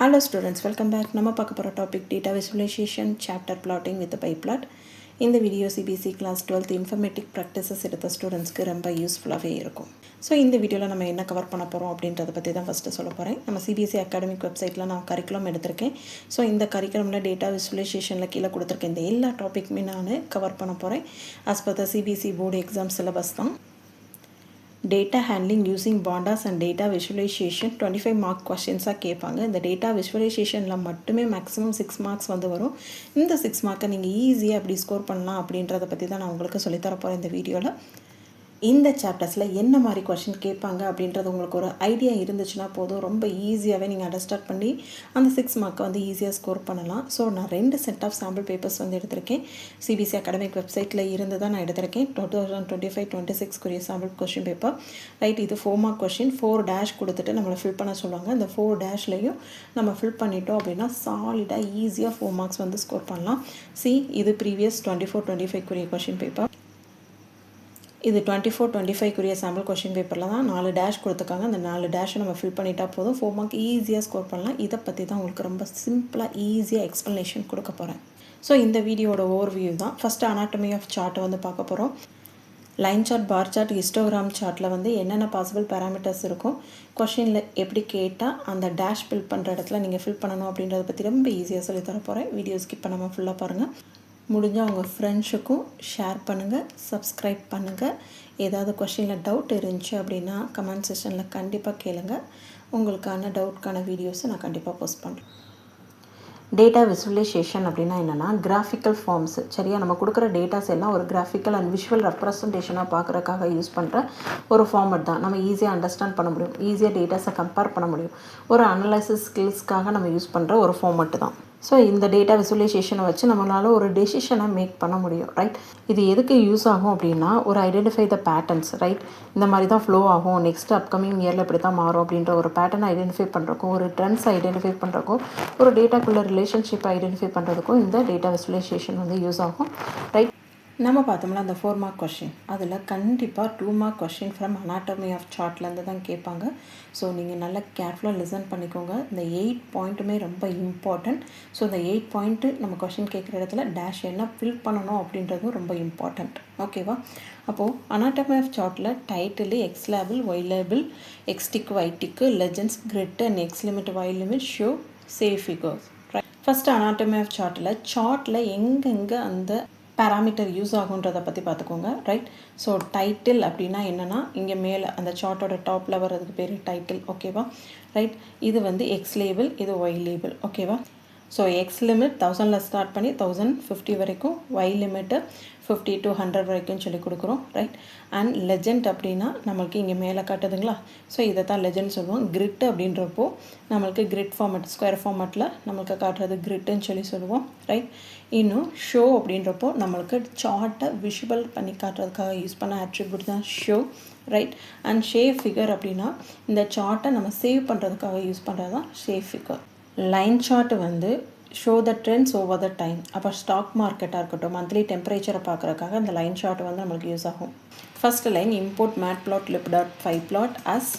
Hello students, welcome back. நம்ம பார்க்க போகிற topic data visualization chapter plotting with pyplot. இந்த video CBSE class 12th informatic practices எடுத்த ஸ்டூடெண்ட்ஸ்க்கு ரொம்ப யூஸ்ஃபுல்லாகவே இருக்கும். ஸோ இந்த வீடியோவில் நம்ம என்ன கவர் பண்ண போகிறோம் அப்படின்றத பற்றி தான் ஃபஸ்ட்டு சொல்ல போகிறேன். நம்ம சிபிஎஸ்சி அகாடமிக் வெப்சைட்டில் நான் கரிக்குலம் எடுத்திருக்கேன். ஸோ இந்த கரிக்குலமில் டேட்டா விசுவலைசேஷனில் கீழே கொடுத்துருக்கேன் இந்த எல்லா டாப்பிக்குமே நான் கவர் பண்ண போகிறேன். As per the CBSE board exam syllabus தான். Data handling using pandas and data visualization 25 mark கொஸ்டின்ஸாக கேட்பாங்க. இந்த டேட்டா விஷுவலைசேஷனில் மட்டுமே மேக்ஸிமம் 6 மார்க்ஸ் வந்து வரும். இந்த 6 மார்க்கை நீங்கள் ஈஸியாக எப்படி ஸ்கோர் பண்ணலாம் அப்படின்றத பற்றி தான் நான் உங்களுக்கு சொல்லித்தர போகிறேன் இந்த வீடியோவில். இந்த சாப்டர்ஸில் என்ன மாதிரி கொஷின் கேட்பாங்க அப்படின்றது உங்களுக்கு ஒரு ஐடியா இருந்துச்சுன்னா போதும், ரொம்ப ஈஸியாகவே நீங்கள் அண்டர்ஸ்டாண்ட் பண்ணி அந்த 6 மார்க்கை வந்து ஈஸியாக ஸ்கோர் பண்ணலாம். ஸோ நான் 2 செட் ஆஃப் சாம்பிள் பேப்பர்ஸ் வந்து எடுத்திருக்கேன். சிபிஎஸ்சி அகாடமிக் வெப்சைட்டில் இருந்து தான் நான் எடுத்திருக்கேன். 2025-26 சாம்பிள் கொஷின் பேப்பர். ரைட், இது 4 மார்க் கொஷின். 4 டேஷ் கொடுத்துட்டு நம்மளை ஃபில் பண்ண சொல்லுவாங்க. இந்த 4 டேஷ்லையும் நம்ம ஃபில் பண்ணிட்டோம் அப்படின்னா சாலிடாக ஈஸியாக 4 மார்க்ஸ் வந்து ஸ்கோர் பண்ணலாம். இது ப்ரீவியஸ் 24-25 கொஷின் பேப்பர். இது 24-25 சாம்பிள் கொஷின் பேப்பரில் தான் 4 டேஷ் கொடுத்துருக்காங்க. அந்த 4 டேஷை நம்ம ஃபில் பண்ணிட்டா போதும், 4 மார்க் ஈஸியாக ஸ்கோர் பண்ணலாம். இதை பற்றி தான் உங்களுக்கு ரொம்ப சிம்பிளாக ஈஸியாக எக்ஸ்ப்ளனேஷன் கொடுக்க போகிறேன். ஸோ இந்த வீடியோட ஓவர்வியூ தான். ஃபஸ்ட்டு அனாட்டமி ஆஃப் சார்ட்டை வந்து பார்க்க போகிறோம். Line chart, bar chart, histogram சார்ட்டில் வந்து என்னென்ன பாசிபிள் பேராமீட்டர்ஸ் இருக்கும், கொஷினில் எப்படி கேட்டால் அந்த டேஷ் ஃபில் பண்ணுற இடத்துல நீங்கள் ஃபில் பண்ணணும் அப்படின்றத பற்றி ரொம்ப ஈஸியாக சொல்லி தர போகிறேன். வீடியோ ஸ்கிப் பண்ணாமல் ஃபுல்லாக பாருங்கள். முடிஞ்சால் உங்கள் ஃப்ரெண்ட்ஸுக்கும் ஷேர் பண்ணுங்கள், சப்ஸ்கிரைப் பண்ணுங்கள். ஏதாவது கொஷினில் டவுட் இருந்துச்சு அப்படின்னா கமெண்ட் செக்ஷனில் கண்டிப்பாக கேளுங்க. உங்களுக்கான டவுட்கான வீடியோஸை நான் கண்டிப்பாக போஸ்ட் பண்ணுறேன். டேட்டா விசுவலைசேஷன் அப்படின்னா என்னென்னா கிராஃபிக்கல் ஃபார்ம்ஸ். சரியா, நம்ம கொடுக்குற டேட்டாஸ் எல்லாம் ஒரு கிராஃபிக்கல் அண்ட் விஷுவல் ரெப்ரசன்டேஷனாக பார்க்குறக்காக யூஸ் பண்ணுற ஒரு ஃபார்மட் தான். நம்ம ஈஸியாக அண்டர்ஸ்டாண்ட் பண்ண முடியும், ஈஸியாக டேட்டாஸை கம்பேர் பண்ண முடியும். ஒரு அனலைசிஸ் ஸ்கில்ஸ்க்காக நம்ம யூஸ் பண்ணுற ஒரு ஃபார்மட் தான். ஸோ இந்த டேட்டா விசுவலைசேஷனை வச்சு நம்மளால் ஒரு டெசிஷனை மேக் பண்ண முடியும். ரைட், இது எதுக்கு யூஸ் ஆகும் அப்படின்னா ஒரு ஐடென்டிஃபை த பேட்டர்ன்ஸ். ரைட், இந்த மாதிரி தான் ஃப்ளோ ஆகும், நெக்ஸ்ட் அப்கமிங் இயரில் இப்படி தான் மாறும் அப்படின்ற ஒரு பேட்டர்னை ஐடென்டிஃபை பண்ணுறக்கும், ஒரு ட்ரெண்ட்ஸ் ஐடென்டிஃபை பண்ணுறக்கும், ஒரு டேட்டாக்குள்ள ரிலேஷன்ஷிப்பை ஐடென்டிஃபை பண்ணுறதுக்கும் இந்த டேட்டா விசுவலைசேஷன் வந்து யூஸ் ஆகும். ரைட், நம்ம பார்த்தோம்னா அந்த 4 மார்க் கொஷின் அதில் கண்டிப்பாக 2 mark question from anatomy of சார்ட்லேருந்து தான் கேட்பாங்க. ஸோ நீங்கள் நல்லா கேர்ஃபுல்லாக லிசன் பண்ணிக்கோங்க. இந்த 8 பாயிண்ட்டுமே ரொம்ப இம்பார்ட்டண்ட். ஸோ இந்த 8 பாயிண்ட்டு நம்ம கொஷின் கேட்குற இடத்துல டேஷ் என்ன ஃபில் பண்ணணும் அப்படின்றதும் ரொம்ப இம்பார்ட்டண்ட். ஓகேவா? அப்போது அனாட்டமி ஆஃப் சார்ட்டில் title, X label, Y label, X tick, Y tick, legends, grid and X limit, Y limit, show, save figures. Right, first anatomy of சார்ட்டில் எங்கெங்கே அந்த பேராமீட்டர் யூஸ் ஆகுன்றதை பற்றி பார்த்துக்கோங்க. ரைட், ஸோ டைட்டில் அப்படின்னா என்னென்னா இங்கே மேலே அந்த சார்ட்டோட டாப்பில் வர்றதுக்கு பேர் டைட்டில். ஓகேவா? ரைட், இது வந்து எக்ஸ் லேபிள், இது ஒய் லேபிள். ஓகேவா? ஸோ எக்ஸ் லிமிட் 1000 ஸ்டார்ட் பண்ணி 1050 வரைக்கும், ஒய் லிமிட்டு 50 to 100 வரைக்கும் சொல்லி கொடுக்குறோம். ரைட், அண்ட் லெஜெண்ட் அப்படின்னா நம்மளுக்கு இங்கே மேலே காட்டுதுங்களா, ஸோ இதை தான் லெஜெண்ட் சொல்லுவோம். கிரிட் அப்படின்றப்போ நம்மளுக்கு கிரிட் ஃபார்மேட், ஸ்கொயர் ஃபார்மேட்டில் நம்மளுக்கு காட்டுறது கிரிட்டுன்னு சொல்லி சொல்லுவோம். ரைட், இன்னும் ஷோ அப்படின்றப்போ நம்மளுக்கு சார்ட்டை விஷுவல் பண்ணி காட்டுறதுக்காக யூஸ் பண்ண ஆட்ரிபியூட் தான் show. Right, and shave figure அப்படின்னா இந்த சார்ட்டை நம்ம சேவ் பண்ணுறதுக்காக யூஸ் பண்ணுறது தான் ஷேவ் ஃபிகர். லைன் சார்ட் வந்து show the trends over the time. அப்போ ஸ்டாக் மார்க்கெட்டாக இருக்கட்டும், மந்த்லி டெம்பரேச்சரை பார்க்குறதுக்காக அந்த லைன் சார்ட் வந்து நம்மளுக்கு யூஸ் ஆகும். First line import matplotlib dot pyplot as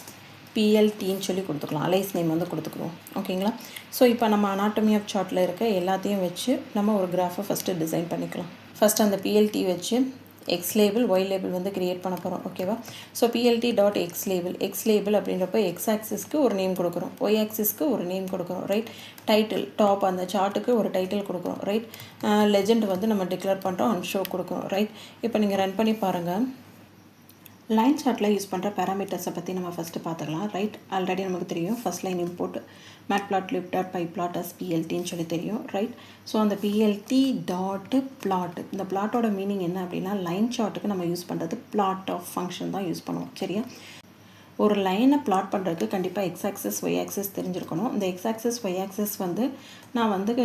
பிஎல்டின்னு சொல்லி கொடுத்துக்கலாம், அலைஸ் நேம் வந்து கொடுத்துக்குறோம். ஓகேங்களா? ஸோ இப்போ நம்ம அனாட்டமி ஆஃப் சார்ட்டில் இருக்க எல்லாத்தையும் வச்சு நம்ம ஒரு கிராஃபை ஃபஸ்ட்டு டிசைன் பண்ணிக்கலாம். ஃபஸ்ட்டு அந்த பிஎல்டி வச்சு எக்ஸ் லேபிள், ஒய் லேபிள் வந்து கிரியேட் பண்ண போகிறோம். ஓகேவா? So BLD dot X label அப்படின்றப்ப எக்ஸ் ஆக்சிஸ்க்கு ஒரு நேம் கொடுக்குறோம், ஒய் ஆக்சிஸ்க்கு ஒரு நேம் கொடுக்குறோம். ரைட், டைட்டில் டாப் அந்த சார்ட்டுக்கு ஒரு டைட்டில் கொடுக்குறோம். ரைட், லெஜெண்ட் வந்து நம்ம டிக்ளேர் பண்ணுறோம், அண்ட் ஷோ கொடுக்குறோம். ரைட், இப்போ நீங்கள் ரன் பண்ணி பாருங்கள். லைன் சார்ட்டில் யூஸ் பண்ணுற பேராமீட்டர்ஸை பற்றி நம்ம ஃபஸ்ட்டு பார்த்துக்கலாம். ரைட், ஆல்ரெடி நமக்கு தெரியும். First line import matplotlib dot pyplot as பிஎல்டின்னு சொல்லி தெரியும். ரைட், ஸோ அந்த பிஎல்டி டாட்டு பிளாட், இந்த பிளாட்டோட மீனிங் என்ன அப்படின்னா லைன் சார்ட்டுக்கு நம்ம யூஸ் பண்ணுறது பிளாட் ஆஃப் ஃபங்க்ஷன் தான் யூஸ் பண்ணுவோம். சரியா? ஒரு லைனை பிளாட் பண்ணுறதுக்கு கண்டிப்பாக எக்ஸ் ஆக்சிஸ், ஒய் ஆக்சிஸ் தெரிஞ்சிருக்கணும். இந்த எக்ஸ் ஆக்சிஸ், ஒய் ஆக்சிஸ் வந்து நான் வந்து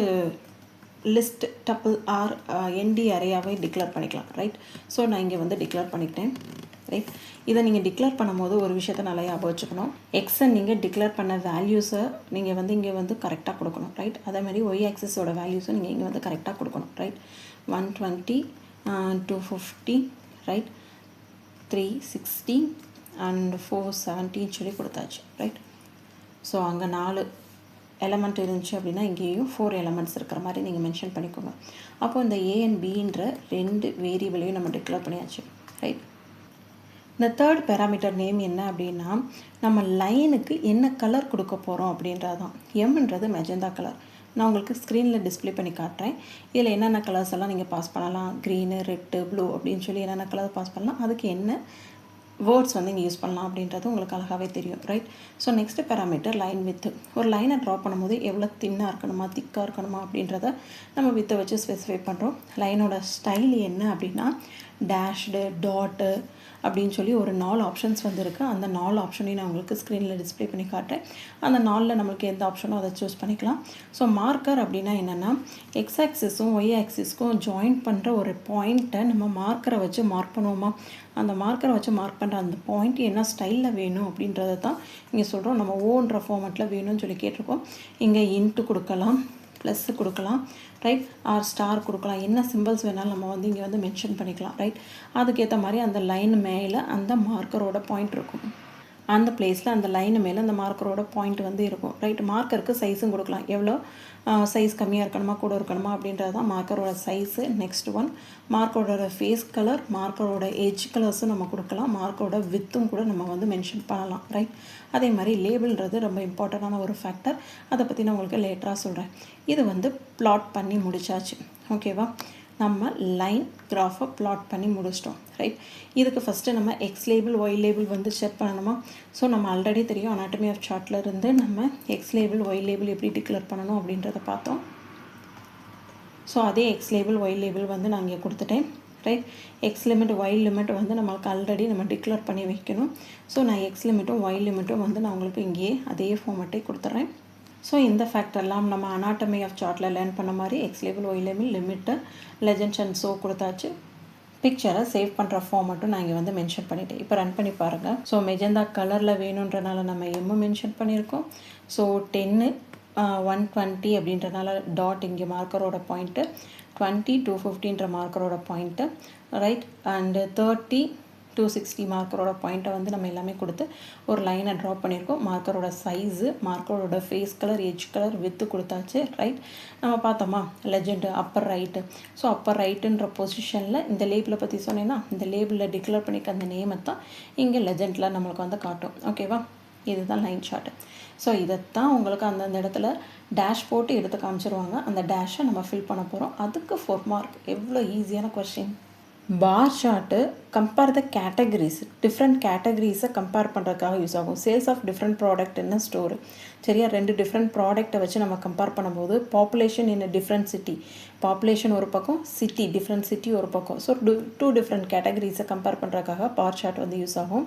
லிஸ்ட், டப்பிள் ஆர் என்டி அரேயாவே டிக்ளேர் பண்ணிக்கலாம். ரைட், ஸோ நான் இங்கே வந்து டிக்ளேர் பண்ணிக்கிட்டேன். ரைட், இதை நீங்கள் டிக்ளேர் பண்ணும்போது ஒரு விஷயத்தை நல்லா ஞாபகம் வச்சுக்கணும். எக்ஸை நீங்கள் டிக்ளேர் பண்ண வேல்யூஸை நீங்கள் வந்து இங்கே வந்து கரெக்டாக கொடுக்கணும். ரைட், அதேமாதிரி ஒய் ஆக்சிஸோட வேல்யூஸை நீங்கள் இங்கே வந்து கரெக்டாக கொடுக்கணும். ரைட், 120, 250, ரைட், 360 அண்ட் 470 சொல்லி கொடுத்தாச்சு. ரைட், ஸோ அங்கே 4 எலமெண்ட் இருந்துச்சு அப்படின்னா இங்கேயும் 4 எலமெண்ட்ஸ் இருக்கிற மாதிரி நீங்கள் மென்ஷன் பண்ணிக்கோங்க. அப்போ இந்த A and Bன்ற 2 வேரியபிளையும் நம்ம டிக்ளேர் பண்ணியாச்சு. ரைட். இந்த தேர்ட் பேராமீட்டர் நேம் என்ன அப்படின்னா நம்ம லைனுக்கு என்ன கலர் கொடுக்க போகிறோம் அப்படின்றது தான். எம்ன்றது மெஜந்தா கலர். நான் உங்களுக்கு ஸ்க்ரீனில் டிஸ்பிளே பண்ணி காட்டுறேன். இதில் என்னென்ன கலர்ஸ் எல்லாம் நீங்கள் பாஸ் பண்ணலாம், க்ரீனு, ரெட்டு, ப்ளூ அப்படின்னு சொல்லி என்னென்ன கலர் பாஸ் பண்ணலாம், அதுக்கு என்ன வேர்ட்ஸ் வந்து இங்கே யூஸ் பண்ணலாம் அப்படின்றது உங்களுக்கு அழகாகவே தெரியும். Right. So next parameter line width. ஒரு லைனை ட்ரா பண்ணும்போது எவ்வளோ தின்னாக இருக்கணுமா திக்காக இருக்கணுமா அப்படின்றத நம்ம வித்தை வச்சு ஸ்பெசிஃபை பண்ணுறோம். லைனோட ஸ்டைல் என்ன அப்படின்னா டேஷ்டு, டாட்டு அப்படின்னு சொல்லி ஒரு 4 ஆப்ஷன்ஸ் வந்து இருக்குது. அந்த 4 ஆப்ஷனையும் நான் உங்களுக்கு ஸ்க்ரீனில் டிஸ்பிளே பண்ணி காட்டுறேன். அந்த 4ல் நம்மளுக்கு எந்த ஆப்ஷனோ அதை சூஸ் பண்ணிக்கலாம். ஸோ மார்க்கர் அப்படின்னா என்னென்னா எக்ஸ் ஆக்சிஸும் ஒய் ஆக்சிஸ்க்கும் ஜாயின் பண்ணுற ஒரு பாயிண்ட்டை நம்ம மார்க்கரை வச்சு மார்க் பண்ணுவோமா, அந்த மார்க்கரை வச்சு மார்க் பண்ணுற அந்த பாயிண்ட் என்ன ஸ்டைலில் வேணும் அப்படின்றத தான் இங்கே சொல்கிறோம். நம்ம ஓன்ற ஃபார்மேட்டில் வேணும்னு சொல்லி கேட்டிருக்கோம். இங்கே இன்ட்டு கொடுக்கலாம், ப்ளஸ்ஸு கொடுக்கலாம், ரைட், ஆர் ஸ்டார் கொடுக்கலாம். என்ன சிம்பிள்ஸ் வேணாலும் நம்ம வந்து இங்கே வந்து மென்ஷன் பண்ணிக்கலாம். ரைட். அதுக்கேற்ற மாதிரி அந்த லைன் மேலே அந்த மார்க்கரோட பாயிண்ட் இருக்கும். அந்த பிளேஸில் அந்த லைனு மேலே அந்த மார்க்கரோட பாயிண்ட் வந்து இருக்கும். ரைட். மார்க்கருக்கு சைஸும் கொடுக்கலாம். எவ்வளோ சைஸ் கம்மியாக இருக்கணுமா கூட இருக்கணுமா அப்படின்றது தான் மார்க்கரோட சைஸு. நெக்ஸ்ட் ஒன் மார்க்கரோட ஃபேஸ் கலர், மார்க்கரோட எட்ஜ் கலர்ஸும் நம்ம கொடுக்கலாம். மார்க்கரோட வித்தும் கூட நம்ம வந்து மென்ஷன் பண்ணலாம். ரைட். அதே மாதிரி லேபிள்ன்றது ரொம்ப இம்பார்ட்டண்டான ஒரு ஃபேக்டர். அதை பற்றி நான் உங்களுக்கு லேட்டராக சொல்கிறேன். இது வந்து பிளாட் பண்ணி முடிச்சாச்சு. ஓகேவா. நம்ம லைன் கிராஃபை பிளாட் பண்ணி முடிச்சிட்டோம். ரைட். இதுக்கு ஃபஸ்ட்டு நம்ம எக்ஸ் லேபிள் ஒய் லேபிள் வந்து செட் பண்ணணுமா. ஸோ நம்ம ஆல்ரெடி தெரியும் அனாட்டமி ஆஃப் சார்ட்டில் இருந்து நம்ம எக்ஸ் லேபிள் ஒய் லேபிள் எப்படி டிக்ளேர் பண்ணணும் அப்படின்றத பார்த்தோம். ஸோ அதே எக்ஸ் லேபிள் ஒய் லேபிள் வந்து நான் இங்கே கொடுத்துட்டேன். Right. X limit Y limit வந்து நம்மளுக்கு ஆல்ரெடி நம்ம டிக்ளேர் பண்ணி வைக்கணும். ஸோ நான் எக்ஸ் லிமிட்டும் ஒய் லிமிட்டும் வந்து நான் உங்களுக்கு இங்கேயே அதே ஃபார்மேட்டே கொடுத்துட்றேன். ஸோ இந்த ஃபேக்டர்லாம் நம்ம அனாட்டமி ஆஃப் சார்ட்டில் லேர்ன் பண்ண மாதிரி x label Y label limit legends and so கொடுத்தாச்சு. பிக்சரை சேவ் பண்ணுற ஃபார்ம் மட்டும் நான் இங்கே வந்து மென்ஷன் பண்ணிவிட்டேன். இப்போ ரன் பண்ணி பாருங்கள். ஸோ மெஜந்தா கலரில் வேணுன்றனால நம்ம எம்மு மென்ஷன் பண்ணியிருக்கோம். ஸோ 10 120 அப்படின்றனால டாட் இங்கே மார்க்கரோட பாயிண்ட்டு, 20 250ன்ற மார்க்கரோட பாயிண்ட்டு, ரைட், அண்டு 30 260 மார்க்கரோட பாயிண்ட்டை வந்து நம்ம எல்லாமே கொடுத்து ஒரு லைனை ட்ரா பண்ணியிருக்கோம். மார்க்கரோட சைஸு, மார்க்கரோட face colour, edge colour, width கொடுத்தாச்சு. ரைட். நம்ம பார்த்தோமா legend upper right. So upper ரைட்டுன்ற பொசிஷனில் இந்த லேபிளை பற்றி சொன்னேன்னா இந்த லேபிளில் டிக்ளேர் பண்ணிக்க அந்த நேமை தான் இங்கே லெஜெண்டில் நம்மளுக்கு வந்து காட்டும். ஓகேவா. இதுதான் லைன் சார்ட்டு. ஸோ இதைத்தான் உங்களுக்கு அந்தந்த இடத்துல டேஷ் போட்டு எடுத்து காமிச்சிருவாங்க. அந்த டேஷை நம்ம ஃபில் பண்ண போகிறோம். அதுக்கு 4 மார்க். எவ்வளோ ஈஸியான question. Bar chart compare the categories, different கேட்டகரிஸை கம்பேர் பண்ணுறதுக்காக யூஸ் ஆகும். சேல்ஸ் ஆஃப் டிஃப்ரெண்ட் ப்ராடக்ட் என்ன ஸ்டோரு. சரியா. 2 டிஃப்ரெண்ட் ப்ராடக்ட்டை வச்சு நம்ம கம்பேர் பண்ணும்போது population in different city, population ஒரு பக்கம், சிட்டி டிஃப்ரெண்ட் சிட்டி ஒரு பக்கம். ஸோ 2 டிஃப்ரெண்ட் கேட்டகரிஸை கம்பேர் பண்ணுறதுக்காக பார் சார்ட் வந்து யூஸ் ஆகும்.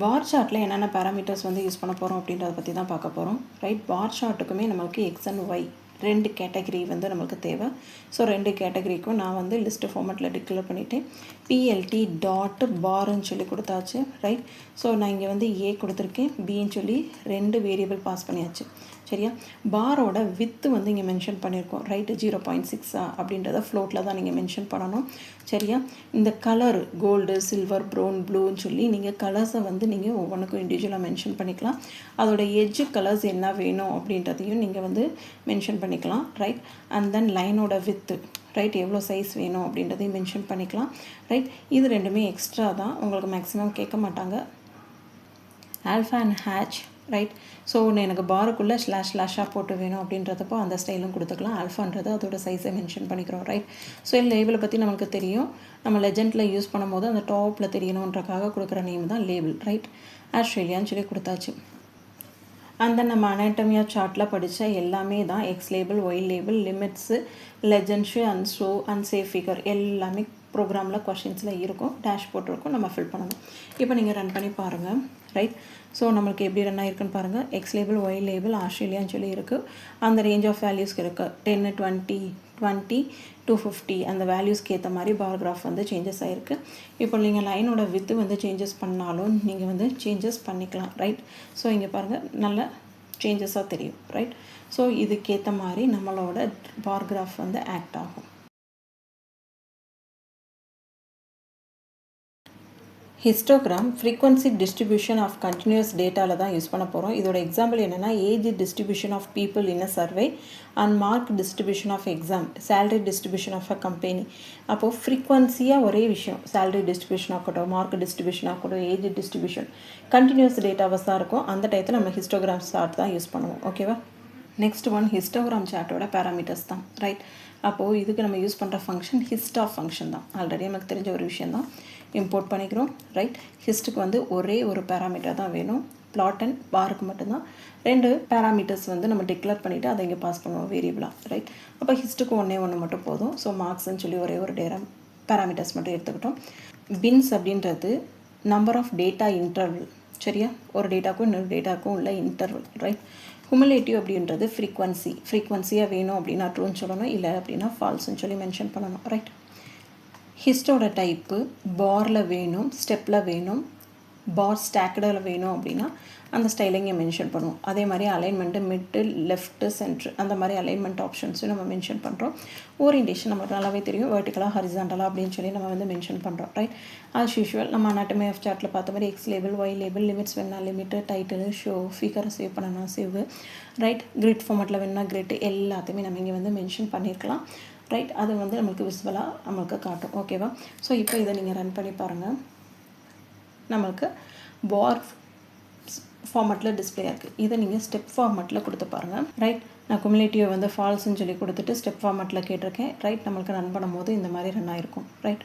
பார் சார்ட்டில் என்னென்ன பேராமீட்டர்ஸ் வந்து யூஸ் பண்ண போகிறோம் அப்படின்றத பற்றி தான் பார்க்க போகிறோம். ரைட். பார் சார்ட்டுக்குமே நம்மளுக்கு எக்ஸ் அண்ட் ஒய் 2 கேட்டகரி வந்து நம்மளுக்கு தேவை. ஸோ 2 கேட்டகரிக்கும் நான் வந்து லிஸ்ட்டு ஃபார்மேட்டில் டிக்ளேர் பண்ணிவிட்டேன். பிஎல்டி டாட் பார்ன்னு சொல்லி கொடுத்தாச்சு. ரைட். ஸோ நான் இங்கே வந்து ஏ கொடுத்துருக்கேன், பின்னு சொல்லி 2 வேரியபிள் பாஸ் பண்ணியாச்சு. சரியா. பாரோட வித்து வந்து இங்கே மென்ஷன் பண்ணியிருக்கோம். ரைட்டு. 0.6 அப்படின்றத ஃப்ளோட்டில் தான் நீங்கள் மென்ஷன் பண்ணணும். சரியா. இந்த கலர் கோல்டு, சில்வர், ப்ரௌன், ப்ளூன்னு சொல்லி நீங்கள் கலர்ஸை வந்து நீங்கள் ஒவ்வொன்றுக்கும் இண்டிவிஜுவலாக மென்ஷன் பண்ணிக்கலாம். அதோட எட்ஜ் கலர்ஸ் என்ன வேணும் அப்படின்றதையும் நீங்கள் வந்து மென்ஷன் பண்ணிக்கலாம். ரைட். அண்ட் தென் லைனோட வித்து, ரைட், எவ்வளோ சைஸ் வேணும் அப்படின்றதையும் மென்ஷன் பண்ணிக்கலாம். ரைட். இது ரெண்டுமே எக்ஸ்ட்ரா தான், உங்களுக்கு மேக்ஸிமம் கேட்க மாட்டாங்க. Alpha and hatch. Right. So எனக்கு பாருக்குள்ளே ஸ்லாஷாக போட்டு வேணும் அப்படின்றதப்போ அந்த ஸ்டைலும் கொடுத்துக்கலாம். ஆல்ஃபான்றது அதோட சைஸை மென்ஷன் பண்ணிக்கிறோம். ரைட். ஸோ லேபிளை பற்றி நமக்கு தெரியும். நம்ம லெஜெண்டில் யூஸ் பண்ணும்போது அந்த டாப்பில் தெரியணுன்றக்காக கொடுக்குற நேம் தான் லேபிள். ரைட். ஆஸ்திரேலியான்னு சொல்லி கொடுத்தாச்சு. அந்த நம்ம அனாட்டமி ஆஃப் சார்ட்டில் படித்த எல்லாமே தான் X label Y label limits legends and show and save figure எல்லாமே ப்ரோக்ராமில் கொஷின்ஸில் இருக்கும். டேஷ்போர்ட் இருக்கும், நம்ம ஃபில் பண்ணணும். இப்போ நீங்கள் ரன் பண்ணி பாருங்கள். ரைட். ஸோ நம்மளுக்கு எப்படி ரன் ஆகிருக்குன்னு பாருங்கள். எக்ஸ் லேபிள் ஒய் லேபிள் ஆஸ்திரேலியான்னு சொல்லி இருக்குது. அந்த ரேஞ்ச் ஆஃப் வேல்யூஸ்க்கு இருக்குது. 10 20 20 250 அந்த வேல்யூஸ்க்கு ஏற்ற மாதிரி பாராகிராஃப் வந்து சேஞ்சஸ் ஆகிருக்கு. இப்போ நீங்கள் லைனோட வித்து வந்து சேஞ்சஸ் பண்ணாலும் நீங்கள் வந்து சேஞ்சஸ் பண்ணிக்கலாம். ரைட். ஸோ இங்கே பாருங்கள் நல்ல சேஞ்சஸாக தெரியும். ரைட். ஸோ இதுக்கேற்ற மாதிரி நம்மளோட பாராகிராஃப் வந்து ஆக்ட் ஆகும். Histogram frequency distribution of continuous டேட்டாவில் தான் யூஸ் பண்ண போகிறோம். இதோட எக்ஸாம்பிள் என்னென்னா age distribution of people in a survey and mark distribution of exam, salary distribution of a company. அப்போது ஃப்ரீக்வன்சியாக ஒரே விஷயம், சேலரி டிஸ்ட்ரிபியூஷன் ஆகட்டும், மார்க் டிஸ்ட்ரிபியூஷன் ஆகட்டும், ஏஜ் டிஸ்ட்ரிபியூஷன் கண்டினியூஸ் டேட்டாவாக தான் இருக்கும். அந்த டயத்தில் நம்ம ஹிஸ்டோகிராம் சார்ட் தான் யூஸ் பண்ணுவோம். ஓகேவா? நெக்ஸ்ட் ஒன் ஹிஸ்டோகிராம் சார்ட்டோட பேராமீட்டர்ஸ் தான். ரைட். அப்போது இதுக்கு நம்ம யூஸ் பண்ணுற ஃபங்க்ஷன் ஹிஸ்ட் ஆஃப் ஃபங்க்ஷன் தான். ஆல்ரெடி நமக்கு தெரிஞ்ச ஒரு விஷயம் தான். இம்போர்ட் பண்ணிக்கிறோம். ரைட். ஹிஸ்ட்டுக்கு வந்து ஒரே ஒரு பேராமீட்டர் தான் வேணும். பிளாட் அண்ட் பாருக்கு மட்டும்தான் 2 பேராமீட்டர்ஸ் வந்து நம்ம டிக்ளேர் பண்ணிவிட்டு அதை இங்கே பாஸ் பண்ணுவோம் வேரியபிளாக. ரைட். அப்போ ஹிஸ்ட்டுக்கு ஒன்று மட்டும் போதும். ஸோ மார்க்ஸ்ன்னு சொல்லி ஒரே ஒரு பேராமீட்டர்ஸ் மட்டும் எடுத்துக்கிட்டோம். பின்ஸ் அப்படின்றது நம்பர் ஆஃப் டேட்டா இன்டர்வல். சரியா? ஒரு டேட்டாக்கும் இன்னொரு டேட்டாக்கும் உள்ள இன்டர்வல். ரைட். குமுலேட்டிவ் அப்படின்றது ஃப்ரீக்வன்சியாக வேணும் அப்படின்னா ட்ரூன்னு சொல்லணும், இல்லை அப்படின்னா ஃபால்ஸ்ன்னு சொல்லி மென்ஷன் பண்ணணும். ரைட். ஹிஸ்டோட டைப்பு பாரில் வேணும், ஸ்டெப்பில் வேணும், பார் ஸ்டாக்கடில் வேணும் அப்படின்னா அந்த ஸ்டைலிங் இங்கே மென்ஷன் பண்ணுவோம். அதே மாதிரி அலைன்மெண்ட்டு மிட்டு, லெஃப்ட்டு, சென்ட்ரு அந்த மாதிரி அலைன்மெண்ட் ஆப்ஷன்ஸும் நம்ம மென்ஷன் பண்ணுறோம். ஓரியன்டேஷன் நமக்கு நல்லாவே தெரியும், வெர்டிகலாக ஹரிசாண்டலாக அப்படின்னு சொல்லி நம்ம வந்து மென்ஷன் பண்ணுறோம். ரைட். ஆஸ் யூஷுவல் நம்ம அனாட்டமி ஆஃப் சார்ட்டில் பார்த்த மாதிரி x label, Y label, limits வேணா லிமிட்டு, டைட்டில், ஷோ, ஃபிகரை சேவ் பண்ணனா சேவ். ரைட். கிரிட் ஃபார்மெட்டில் வேணுன்னா கிரிட், எல்லாத்தையுமே நம்ம இங்கே வந்து மென்ஷன் பண்ணியிருக்கலாம். ரைட். அது வந்து நம்மளுக்கு விசுவலாக நம்மளுக்கு காட்டும். ஓகேவா? ஸோ இப்போ இதை நீங்கள் ரன் பண்ணி பாருங்கள். நம்மளுக்கு பார் ஃபார்மெட்டில் டிஸ்பிளே இருக்குது. இதை நீங்கள் ஸ்டெப் ஃபார்மெட்டில் கொடுத்து பாருங்கள். ரைட். நான் குமுலேட்டிவ் வந்து ஃபால்ஸ்ன்னு சொல்லி கொடுத்துட்டு ஸ்டெப் ஃபார்மெட்டில் கேட்டிருக்கேன். ரைட். நம்மளுக்கு ரன் பண்ணும்போது இந்த மாதிரி ரன் ஆகிருக்கும். ரைட்.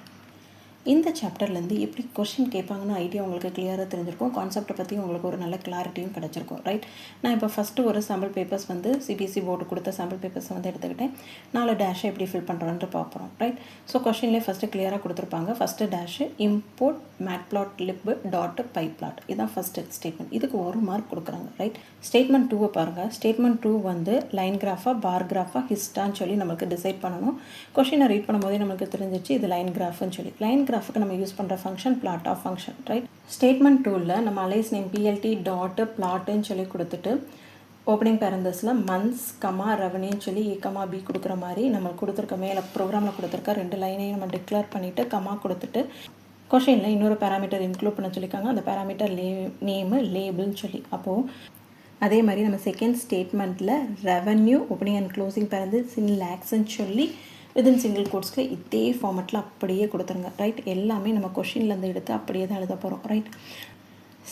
இந்த சாப்டர்லேருந்து எப்படி கொஷின் கேட்பாங்கன்னு ஐடியா உங்களுக்கு கிளியராக தெரிஞ்சிருக்கும். கான்செப்டை பற்றி உங்களுக்கு ஒரு நல்ல கிளாரிட்டியும் கிடச்சிருக்கும். ரைட். நான் இப்போ ஃபஸ்ட்டு ஒரு சாம்பிள் பேப்பர்ஸ் வந்து சிபிஎஸ்சி போர்டு கொடுத்த சாம்பிள் பேப்பர்ஸ் வந்து எடுத்துக்கிட்டேன். 4 டேஷை எப்படி ஃபில் பண்ணுறோன்ட்டு பார்ப்போம். ரைட். ஸோ கொஷின்லேயே ஃபஸ்ட்டு கிளியராக கொடுத்துருப்பாங்க. ஃபஸ்ட்டு டேஷு இம்போர்ட் மேட்ப்ளாட்லிப் டாட் பைப்ளாட், இதுதான் ஃபஸ்ட்டு ஸ்டேட்மெண்ட். இதுக்கு 1 மார்க் கொடுக்குறாங்க. ரைட். ஸ்டேட்மெண்ட் 2 பாருங்கள். ஸ்டேட்மெண்ட் 2 வந்து லைன் கிராஃபாக, பார் கிராஃபாக, ஹிஸ்டான்னு சொல்லி நம்மளுக்கு டிசைட் பண்ணணும். கொஷினை ரீட் பண்ணும்போதே நம்மளுக்கு தெரிஞ்சிச்சு இது லைன் கிராஃப்னு சொல்லி. லைன் கிராஃபுக்கு நம்ம யூஸ் பண்ணுற function plot of function. Right. Statement 2ல் நம்ம அலைஸ் நேம் பிஎல்டி டாட் பிளாட்டுன்னு சொல்லி கொடுத்துட்டு ஓப்பனிங் பேரந்தஸில் மந்த்ஸ் கமா ரெவன்யூன்னு சொல்லி ஏ கமா பி கொடுக்குற மாதிரி நம்ம கொடுத்துருக்க மேலே ப்ரோக்ராமில் கொடுத்துருக்க 2 லைனையும் நம்ம டிக்ளேர் பண்ணிவிட்டு கமா கொடுத்துட்டு கொஷினில் இன்னொரு பேராமீட்டர் இன்க்ளூட் பண்ண சொல்லியிருக்காங்க. அந்த பேராமீட்டர் நேமு லேபிள்னு சொல்லி. அப்போது அதே மாதிரி நம்ம செகண்ட் ஸ்டேட்மெண்ட்டில் revenue opening and closing parenthesis in லேக்ஸ்ன்னு சொல்லி வித்தின் சிங்கிள் கோட்ஸ்க்கு இதே ஃபார்மெட்டில் அப்படியே கொடுத்துருங்க. ரைட். எல்லாமே நம்ம கொஷின்லேருந்து எடுத்து அப்படியே தான் எழுத போகிறோம். ரைட்.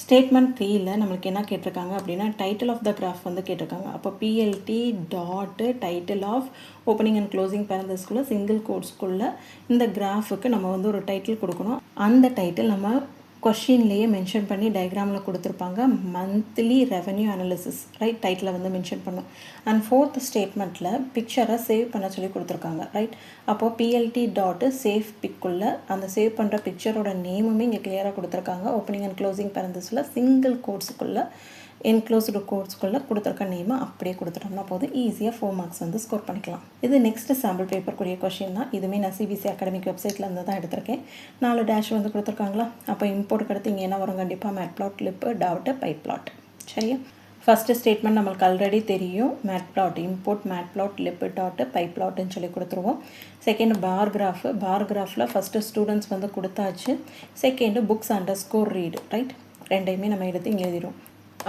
ஸ்டேட்மெண்ட் 3ல் நம்மளுக்கு என்ன கேட்டிருக்காங்க அப்படின்னா டைட்டில் ஆஃப் த கிராஃப் வந்து கேட்டிருக்காங்க. அப்போ PLT dot title of opening and closing பேரந்தஸ்குள்ளே சிங்கிள் கோட்ஸ்குள்ளே இந்த கிராஃபுக்கு நம்ம வந்து ஒரு டைட்டில் கொடுக்கணும். அந்த டைட்டில் நம்ம கொஷின்லேயே மென்ஷன் பண்ணி டயக்ராமில் கொடுத்துருப்பாங்க. Monthly revenue analysis. Right. Title வந்து மென்ஷன் பண்ணும். அண்ட் 4th ஸ்டேட்மெண்ட்டில் பிக்சரை சேவ் பண்ண சொல்லி கொடுத்துருக்காங்க. ரைட். அப்போது பிஎல்டி டாட்டு சேவ் பிக்குள்ளே அந்த சேவ் பண்ணுற பிக்சரோட நேமுமே இங்கே கிளியராக கொடுத்துருக்காங்க. ஓப்பனிங் அண்ட் க்ளோசிங் பேரந்தஸில் சிங்கிள் கோட்ஸுக்குள்ளே என்க்ளோஸ்டு கோட்ஸ்குள்ளே கொடுத்துருக்க நேமை அப்படியே கொடுத்துட்டோம்னா போதும், ஈஸியாக 4 மார்க்ஸ் வந்து ஸ்கோர் பண்ணிக்கலாம். இது நெக்ஸ்ட் சாம்பிள் பேப்பருக்குரிய கொஷின் தான். இதுவுமே நான் சிபிஎஸ்சி அகாடமிக் வெப்சைட்டில் இருந்து தான் எடுத்திருக்கேன். 4 டேஷ் வந்து கொடுத்துருக்காங்களா? அப்போ இம்போர்ட் அடுத்து இங்கே என்ன வரும்? கண்டிப்பாக மேட்ப்ளாட்லிப் டாட் பைப்ளாட். சரியா? ஃபஸ்ட்டு ஸ்டேட்மெண்ட் நம்மளுக்கு ஆல்ரெடி தெரியும். மேட்ப்ளாட் இம்போர்ட் மேட்ப்ளாட்லிப் டாட் பைப்ளாட்னு சொல்லி கொடுத்துருவோம். செகண்ட் பார் கிராஃபில் ஃபஸ்ட்டு ஸ்டூடெண்ட்ஸ் வந்து கொடுத்தாச்சு. Second books underscore read. Right. 2யுமே நம்ம எடுத்து இங்கே எழுதிடும்.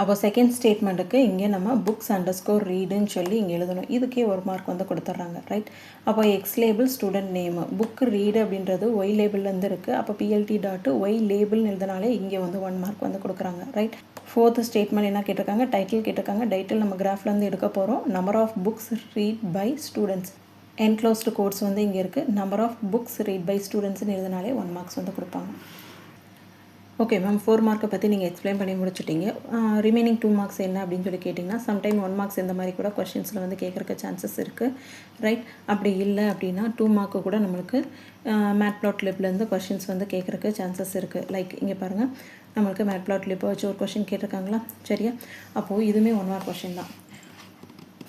அப்போ செகண்ட் ஸ்டேட்மெண்ட்டுக்கு இங்கே நம்ம புக்ஸ் அண்டர்ஸ்கோர் ரீடுன்னு சொல்லி இங்கே எழுதணும். இதுக்கே 1 மார்க் வந்து கொடுத்துட்றாங்க. ரைட். அப்போ X label student name, book read அப்படின்றது ஒய் லேபிள்லேருந்து இருக்குது. அப்போ பிஎல்டி டாட்டு ஒய் லேபிள்னு எழுதினாலே இங்கே வந்து 1 மார்க் வந்து கொடுக்குறாங்க. ரைட். 4th ஸ்டேட்மெண்ட் என்ன கேட்டிருக்காங்க? டைட்டில் கேட்டிருக்காங்க. டைட்டில் நம்ம கிராஃப்லேருந்து எடுக்க போகிறோம். Number of books read by students, enclosed quotes வந்து இங்கே இருக்குது. Number of books read by ஸ்டூடெண்ட்ஸ்னு எழுதினாலே 1 மார்க்ஸ் வந்து கொடுப்பாங்க. ஓகே மேம், 4 மார்க்கை பற்றி நீங்கள் எக்ஸ்பிளைன் பண்ணி முடிச்சுட்டீங்க. ரிமைனிங் 2 மார்க்ஸ் என்ன அப்படின்னு சொல்லி கேட்டிங்கன்னா சம்டைம் 1 மார்க்ஸ் இந்த மாதிரி கூட கொஷின்ஸில் வந்து கேட்குறக்கு சான்சஸ் இருக்குது. ரைட். அப்படி இல்லை அப்படின்னா 2 மார்க்கு கூட நம்மளுக்கு மேட்ப்ளாட்லிப்லேருந்து கொஷின்ஸ் வந்து கேட்குறக்கு சான்சஸ் இருக்குது. லைக் இங்கே பாருங்கள், நம்மளுக்கு மேட்ப்ளாட்லிப்பை வச்சு ஒரு கொஷின் கேட்டிருக்காங்களா? சரியா? அப்போது இதுவுமே 1 மார்க் கொஷின் தான்.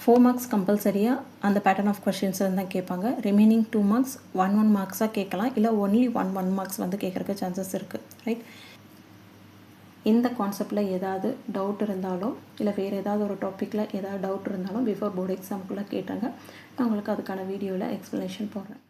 4 மார்க்ஸ் கம்பல்சரியாக அந்த பேட்டர்ன் ஆஃப் கொஷின்ஸ் தான் கேட்பாங்க. ரிமைனிங் 2 மார்க்ஸ் 1 மார்க்ஸாக கேட்கலாம், இல்லை ஒன்லி 1 மார்க்ஸ் வந்து கேட்குறக்கு சான்சஸ் இருக்குது. ரைட். இந்த கான்செப்டில் ஏதாவது டவுட் இருந்தாலும் இல்லை வேறு ஏதாவது ஒரு டாப்பிக்கில் ஏதாவது டவுட் இருந்தாலும் பிஃபோர் போர்டு எக்ஸாமுக்குள்ளே கேட்டாங்க. நான் உங்களுக்கு அதுக்கான வீடியோவில் எக்ஸ்ப்ளனேஷன் போடுறேன்.